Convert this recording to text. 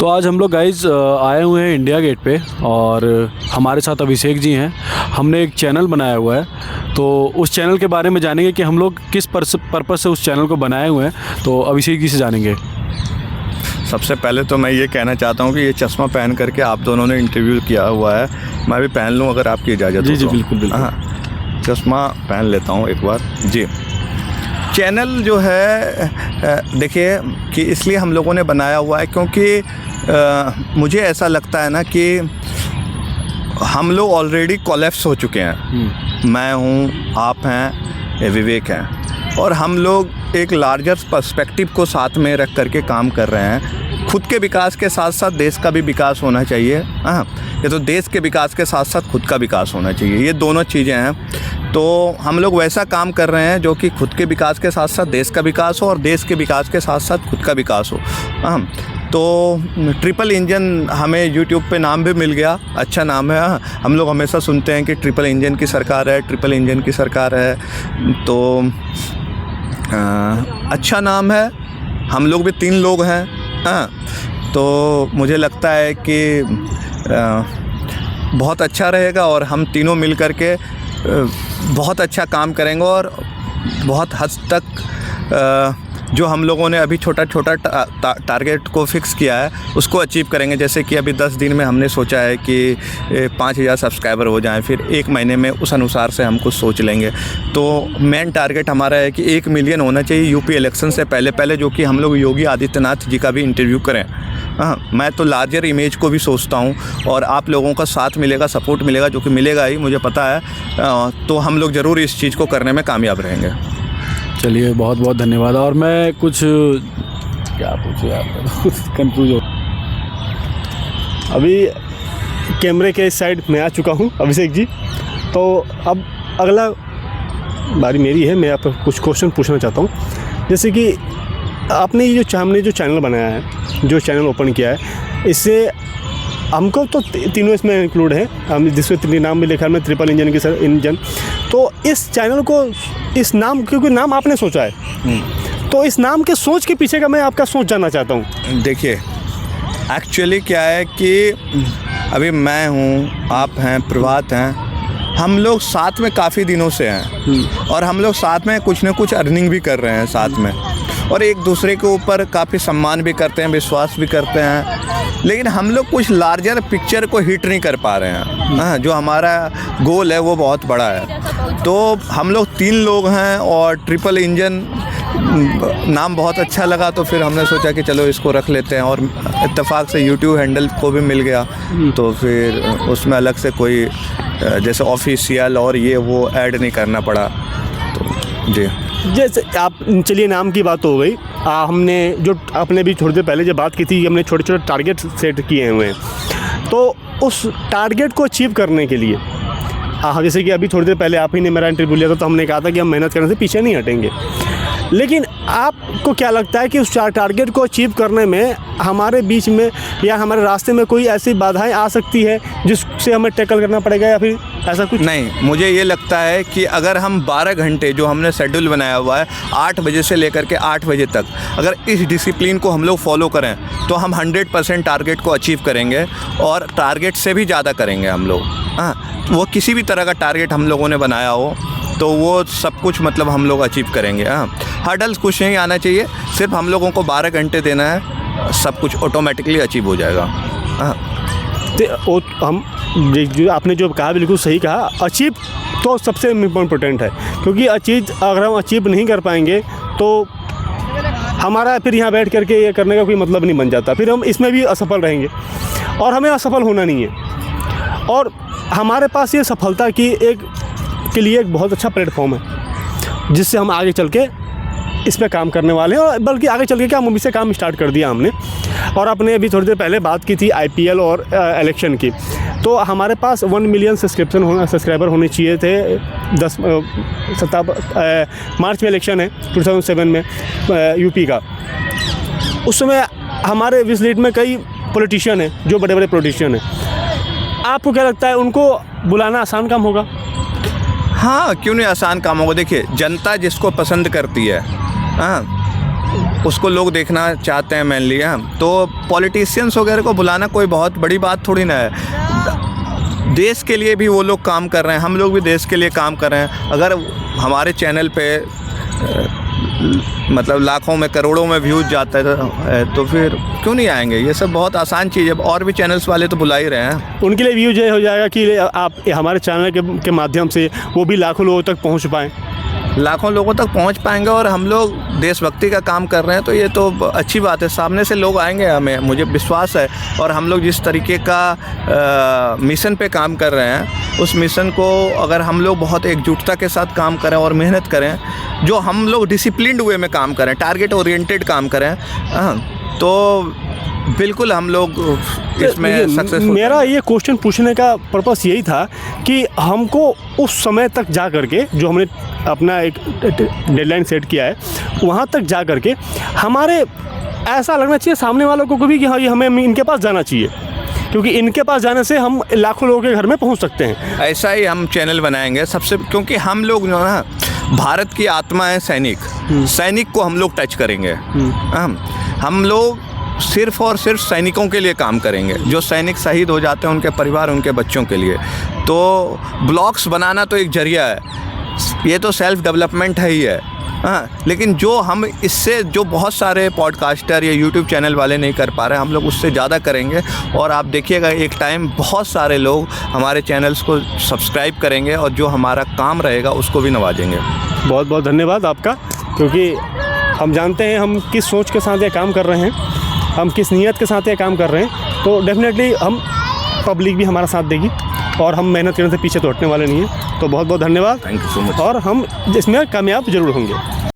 तो आज हम लोग गाइज़ आए हुए हैं इंडिया गेट पे और हमारे साथ अभिषेक जी हैं। हमने एक चैनल बनाया हुआ है, तो उस चैनल के बारे में जानेंगे कि हम लोग किस पर्पस से उस चैनल को बनाए हुए हैं। तो अभिषेक जी से जानेंगे। सबसे पहले तो मैं ये कहना चाहता हूँ कि ये चश्मा पहन करके आप दोनों ने इंटरव्यू किया हुआ है, मैं भी पहन लूँ अगर आपकी इजाज़त हो। जी बिल्कुल बिल्कुल। हाँ, चश्मा पहन लेता हूँ एक बार जी। चैनल जो है देखिए कि इसलिए हम लोगों ने बनाया हुआ है क्योंकि मुझे ऐसा लगता है ना कि हम लोग ऑलरेडी कोलैप्स हो चुके हैं। मैं हूँ, आप हैं, विवेक हैं, और हम लोग एक लार्जर पर्सपेक्टिव को साथ में रख करके काम कर रहे हैं। खुद के विकास के साथ साथ देश का भी विकास होना चाहिए। हाँ, ये तो देश के विकास के साथ साथ खुद का विकास होना चाहिए, ये दोनों चीज़ें हैं। तो हम लोग वैसा काम कर रहे हैं जो कि खुद के विकास के साथ साथ देश का विकास हो और देश के विकास के साथ साथ खुद का विकास हो। हाँ, तो ट्रिपल इंजन हमें यूट्यूब पे नाम भी मिल गया, अच्छा नाम है। हम लोग हमेशा सुनते हैं कि ट्रिपल इंजन की सरकार है, ट्रिपल इंजन की सरकार है, तो अच्छा नाम है। हम लोग भी 3 लोग हैं। हाँ, तो मुझे लगता है कि बहुत अच्छा रहेगा और हम तीनों मिल कर के बहुत अच्छा काम करेंगे और बहुत हद तक जो हम लोगों ने अभी छोटा छोटा टारगेट को फिक्स किया है उसको अचीव करेंगे। जैसे कि अभी 10 दिन में हमने सोचा है कि 5000 सब्सक्राइबर हो जाएं, फिर 1 महीने में उस अनुसार से हम कुछ सोच लेंगे। तो मेन टारगेट हमारा है कि 1 मिलियन होना चाहिए यूपी इलेक्शन से पहले जो कि हम लोग योगी आदित्यनाथ जी का भी इंटरव्यू करें। हाँ, मैं तो लार्जर इमेज को भी सोचता हूँ और आप लोगों का साथ मिलेगा, सपोर्ट मिलेगा, जो कि मिलेगा ही, मुझे पता है। तो हम लोग ज़रूर इस चीज़ को करने में कामयाब रहेंगे। चलिए, बहुत बहुत धन्यवाद। और मैं कुछ क्या पूछूँ यार, कंफ्यूज हो। अभी कैमरे के इस साइड में आ चुका हूँ अभिषेक जी, तो अब अगला बारी मेरी है। मैं आपको कुछ क्वेश्चन पूछना चाहता हूँ। जैसे कि आपने ये हमने जो चैनल बनाया है, जो चैनल ओपन किया है, इससे हमको तो तीनों इसमें इंक्लूड है, हम जिसमें नाम भी लिखा है, ट्रिपल इंजन की इंजन। तो इस चैनल को इस नाम, क्योंकि नाम आपने सोचा है, तो इस नाम के सोच के पीछे का मैं आपका सोच जानना चाहता हूँ। देखिए, एक्चुअली क्या है कि अभी मैं हूँ, आप हैं, प्रभात हैं, हम लोग साथ में काफ़ी दिनों से हैं और हम लोग साथ में कुछ ना कुछ अर्निंग भी कर रहे हैं साथ में, और एक दूसरे के ऊपर काफ़ी सम्मान भी करते हैं, विश्वास भी करते हैं। लेकिन हम लोग कुछ लार्जर पिक्चर को हिट नहीं कर पा रहे हैं। हाँ, जो हमारा गोल है वो बहुत बड़ा है। तो हम लोग 3 लोग हैं और ट्रिपल इंजन नाम बहुत अच्छा लगा, तो फिर हमने सोचा कि चलो इसको रख लेते हैं, और इत्तेफाक से यूट्यूब हैंडल को भी मिल गया, तो फिर उसमें अलग से कोई जैसे ऑफिशियल और ये वो ऐड नहीं करना पड़ा। तो जी, जैसे आप, चलिए नाम की बात हो गई। हमने जो आपने भी थोड़ी देर पहले जब बात की थी, हमने छोटे छोटे टारगेट सेट किए हुए हैं, तो उस टारगेट को अचीव करने के लिए जैसे कि अभी थोड़ी देर पहले आप ही ने मेरा इंटरव्यू लिया था, तो हमने कहा था कि हम मेहनत करने से पीछे नहीं हटेंगे। लेकिन आपको क्या लगता है कि उस टारगेट को अचीव करने में हमारे बीच में या हमारे रास्ते में कोई ऐसी बाधाएं आ सकती है जिससे हमें टैकल करना पड़ेगा, या फिर ऐसा कुछ? नहीं, मुझे ये लगता है कि अगर हम 12 घंटे जो हमने शेड्यूल बनाया हुआ है 8 बजे से लेकर के 8 बजे तक, अगर इस डिसिप्लिन को हम लोग फॉलो करें तो हम 100% टारगेट को अचीव करेंगे और टारगेट से भी ज़्यादा करेंगे हम लोग। हाँ, वो किसी भी तरह का टारगेट हम लोगों ने बनाया हो तो वो सब कुछ मतलब हम लोग अचीव करेंगे। हाँ, हर्डल्स कुछ नहीं आना चाहिए, सिर्फ हम लोगों को 12 घंटे देना है, सब कुछ ऑटोमेटिकली अचीव हो जाएगा। हाँ, तो हम जो आपने जो कहा बिल्कुल सही कहा, अचीव तो सबसे इम्पोर्टेंट है, क्योंकि अगर हम अचीव नहीं कर पाएंगे तो हमारा फिर यहाँ बैठ करके ये करने का कोई मतलब नहीं बन जाता, फिर हम इसमें भी असफल रहेंगे और हमें असफल होना नहीं है। और हमारे पास ये सफलता के लिए एक बहुत अच्छा प्लेटफॉर्म है जिससे हम आगे चल के इस पे काम करने वाले हैं, और बल्कि आगे चल के क्या, मूवी से काम स्टार्ट कर दिया हमने। और आपने अभी थोड़ी देर पहले बात की थी IPL और इलेक्शन की, तो हमारे पास 1 मिलियन सब्सक्राइबर होने चाहिए थे। मार्च में इलेक्शन है 2007 में यूपी का। उस समय हमारे विजिट में कई पॉलिटिशियन हैं, जो बड़े बड़े पॉलिटिशियन हैं। आपको क्या लगता है, उनको बुलाना आसान काम होगा? हाँ, क्यों नहीं आसान काम होगा। देखिए, जनता जिसको पसंद करती है, हाँ, उसको लोग देखना चाहते हैं मेनली। तो पॉलिटिशियंस वगैरह को बुलाना कोई बहुत बड़ी बात थोड़ी ना है। देश के लिए भी वो लोग काम कर रहे हैं, हम लोग भी देश के लिए काम कर रहे हैं। अगर हमारे चैनल पे मतलब लाखों में करोड़ों में व्यूज़ जाता है तो फिर क्यों नहीं आएंगे। ये सब बहुत आसान चीज़ है। और भी चैनल्स वाले तो बुला ही रहे हैं। उनके लिए व्यूज ये हो जाएगा कि आप हमारे चैनल के माध्यम से वो भी लाखों लोगों तक पहुंच पाएँ, लाखों लोगों तक पहुंच पाएंगे। और हम लोग देशभक्ति का काम कर रहे हैं तो ये तो अच्छी बात है। सामने से लोग आएंगे, हमें मुझे विश्वास है। और हम लोग जिस तरीके का मिशन पे काम कर रहे हैं, उस मिशन को अगर हम लोग बहुत एकजुटता के साथ काम करें और मेहनत करें, जो हम लोग डिसिप्लिन्ड वे में काम करें, टारगेट ओरिएंटेड काम करें, तो बिल्कुल हम लोग इसमें सक्सेस। मेरा ये क्वेश्चन पूछने का पर्पस यही था कि हमको उस समय तक जा करके, जो हमने अपना एक डेडलाइन सेट किया है, वहाँ तक जा करके हमारे ऐसा लगना चाहिए सामने वालों को भी कि हाँ ये हमें इनके पास जाना चाहिए, क्योंकि इनके पास जाने से हम लाखों लोगों के घर में पहुँच सकते हैं। ऐसा ही हम चैनल बनाएंगे सबसे, क्योंकि हम लोग जो ना भारत की आत्मा है सैनिक। सैनिक को हम लोग टच करेंगे। हम लोग सिर्फ़ और सिर्फ सैनिकों के लिए काम करेंगे। जो सैनिक शहीद हो जाते हैं, उनके परिवार, उनके बच्चों के लिए। तो ब्लॉग्स बनाना तो एक जरिया है, ये तो सेल्फ डेवलपमेंट है ही है। लेकिन जो हम इससे जो बहुत सारे पॉडकास्टर या यूट्यूब चैनल वाले नहीं कर पा रहे, हम लोग उससे ज़्यादा करेंगे। और आप देखिएगा एक टाइम बहुत सारे लोग हमारे चैनल्स को सब्सक्राइब करेंगे और जो हमारा काम रहेगा उसको भी नवाजेंगे। बहुत बहुत धन्यवाद आपका, क्योंकि हम जानते हैं हम किस सोच के साथ ये काम कर रहे हैं, हम किस नीयत के साथ ये काम कर रहे हैं। तो डेफिनेटली हम पब्लिक भी हमारा साथ देगी और हम मेहनत करने से पीछे तो हटने वाले नहीं हैं। तो बहुत बहुत धन्यवाद, थैंक यू सो मच। और हम इसमें कामयाब ज़रूर होंगे।